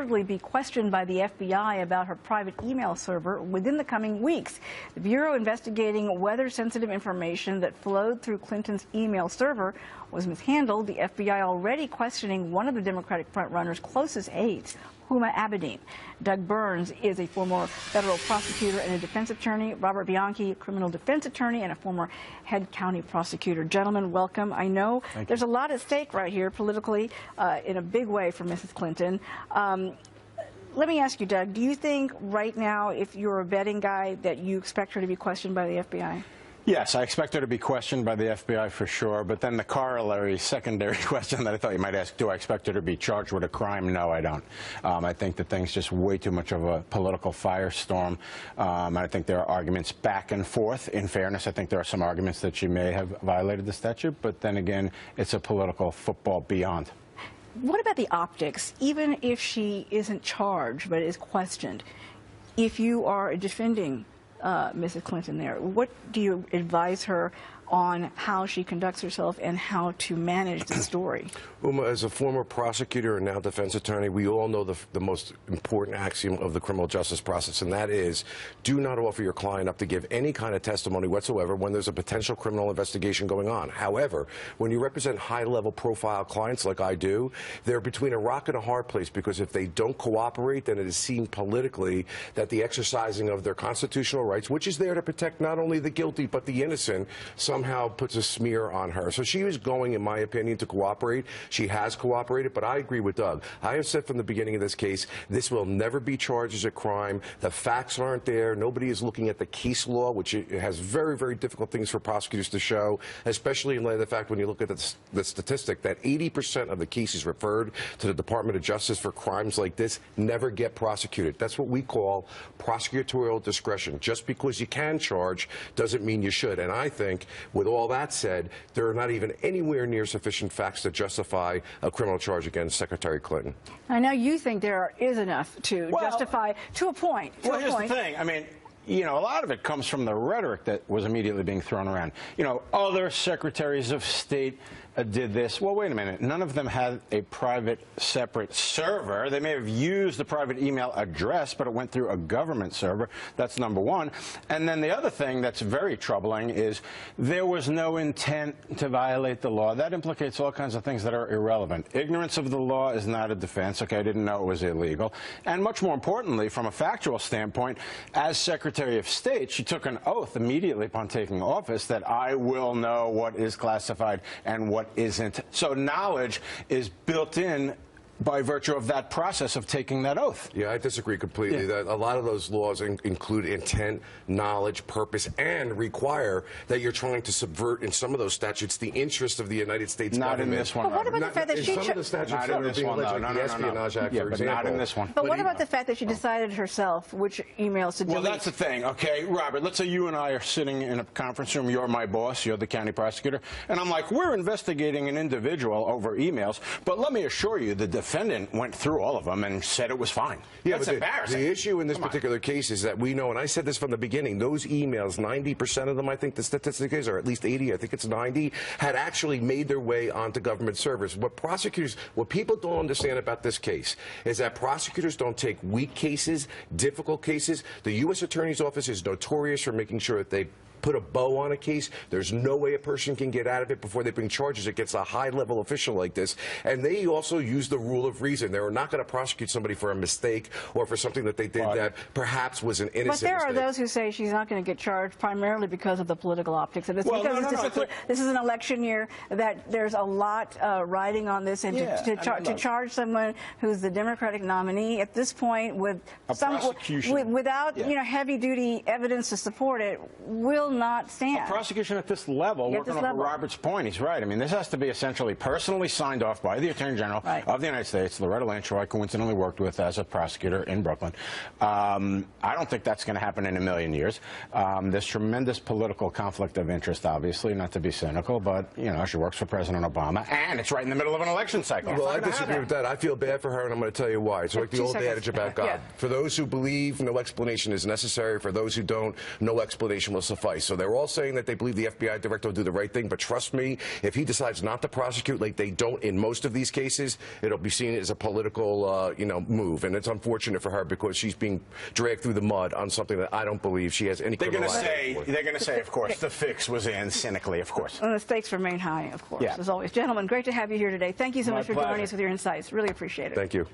reportedly be questioned by the FBI about her private email server within the coming weeks. The Bureau investigating whether sensitive information that flowed through Clinton's email server was mishandled. The FBI already questioning one of the Democratic frontrunner's closest aides, Huma Abedin. Doug Burns is a former federal prosecutor and a defense attorney. Robert Bianchi, a criminal defense attorney and a former head county prosecutor. Gentlemen, welcome. I know there's a lot at stake right here politically in a big way for Mrs. Clinton. Let me ask you, Doug, do you think right now, if you're a betting guy, that you expect her to be questioned by the FBI? Yes, I expect her to be questioned by the FBI for sure, but then the corollary, secondary question that I thought you might ask, do I expect her to be charged with a crime? No, I don't. I think the thing's just way too much of a political firestorm. I think there are arguments back and forth. In fairness, I think there are some arguments that she may have violated the statute, but then again, it's a political football beyond. What about the optics? Even if she isn't charged but is questioned, if you are defending Mrs. Clinton there, what do you advise her on how she conducts herself and how to manage the story? Uma, as a former prosecutor and now defense attorney, we all know the most important axiom of the criminal justice process, and that is do not offer your client up to give any kind of testimony whatsoever when there's a potential criminal investigation going on. However, when you represent high-level profile clients like I do, they're between a rock and a hard place, because if they don't cooperate, then it is seen politically that the exercising of their constitutional rights, which is there to protect not only the guilty but the innocent, somehow puts a smear on her. So she is going, in my opinion, to cooperate. She has cooperated, but I agree with Doug. I have said from the beginning of this case, this will never be charged as a crime. The facts aren't there. Nobody is looking at the case law, which has very, very difficult things for prosecutors to show, especially in light of the fact when you look at the statistic that 80% of the cases referred to the Department of Justice for crimes like this never get prosecuted. That's what we call prosecutorial discretion. Just because you can charge doesn't mean you should. And I think, with all that said, there are not even anywhere near sufficient facts to justify a criminal charge against Secretary Clinton. I know you think there is enough to justify, to a point. Well, here's the thing. I mean, you know, a lot of it comes from the rhetoric that was immediately being thrown around. You know, other secretaries of state did this. Well, wait a minute. None of them had a private, separate server. They may have used a private email address, but it went through a government server. That's number one. And then the other thing that's very troubling is there was no intent to violate the law. That implicates all kinds of things that are irrelevant. Ignorance of the law is not a defense. Okay, I didn't know it was illegal. And much more importantly, from a factual standpoint, as Secretary of State, she took an oath immediately upon taking office that I will know what is classified and what isn't. So knowledge is built in by virtue of that process of taking that oath. Yeah, I disagree completely. Yeah. That a lot of those laws include intent, knowledge, purpose, and require that you're trying to subvert, in some of those statutes, the interest of the United States government. Not in this one. But what about the fact that she... Some of the statutes that are being alleged, like the Espionage Act, for example. Not in this one. But what about the fact that she decided herself which emails to delete? Well, that's the thing. Okay, Robert, let's say you and I are sitting in a conference room. You're my boss. You're the county prosecutor. And I'm like, we're investigating an individual over emails. But let me assure you, the defendant went through all of them and said it was fine. Yeah, that's embarrassing. The issue in this particular case is that we know, and I said this from the beginning, those emails, 90% of them, I think the statistic is, or at least 80, I think it's 90, had actually made their way onto government servers. What people don't understand about this case is that prosecutors don't take weak cases, difficult cases. The U.S. Attorney's Office is notorious for making sure that they put a bow on a case. There's no way a person can get out of it before they bring charges against a high-level official like this. And they also use the rule of reason. They're not going to prosecute somebody for a mistake or for something that they did that perhaps was an innocent mistake. But there are those who say she's not going to get charged primarily because of the political optics. And it's because this is an election year, that there's a lot riding on this, and to charge someone who's the Democratic nominee at this point with without heavy-duty evidence to support it will not stand. A prosecution at this level, working off Robert's point, he's right. I mean, this has to be essentially personally signed off by the Attorney General of the United States, Loretta Lynch, who I coincidentally worked with as a prosecutor in Brooklyn. I don't think that's going to happen in a million years. There's tremendous political conflict of interest, obviously, not to be cynical, but, you know, she works for President Obama, and it's right in the middle of an election cycle. Well, I disagree with that. I feel bad for her, and I'm going to tell you why. It's like the old adage about God. For those who believe, no explanation is necessary. For those who don't, no explanation will suffice. twice. So they're all saying that they believe the FBI director will do the right thing, but trust me, if he decides not to prosecute, like they don't in most of these cases, it'll be seen as a political, move. And it's unfortunate for her because she's being dragged through the mud on something that I don't believe she has any. They're going to say, of course, the fix was in, cynically, of course. And the stakes remain high, of course, Yeah. as always. Gentlemen, great to have you here today. Thank you so My much for pleasure. joining us with your insights. Really appreciate it. Thank you.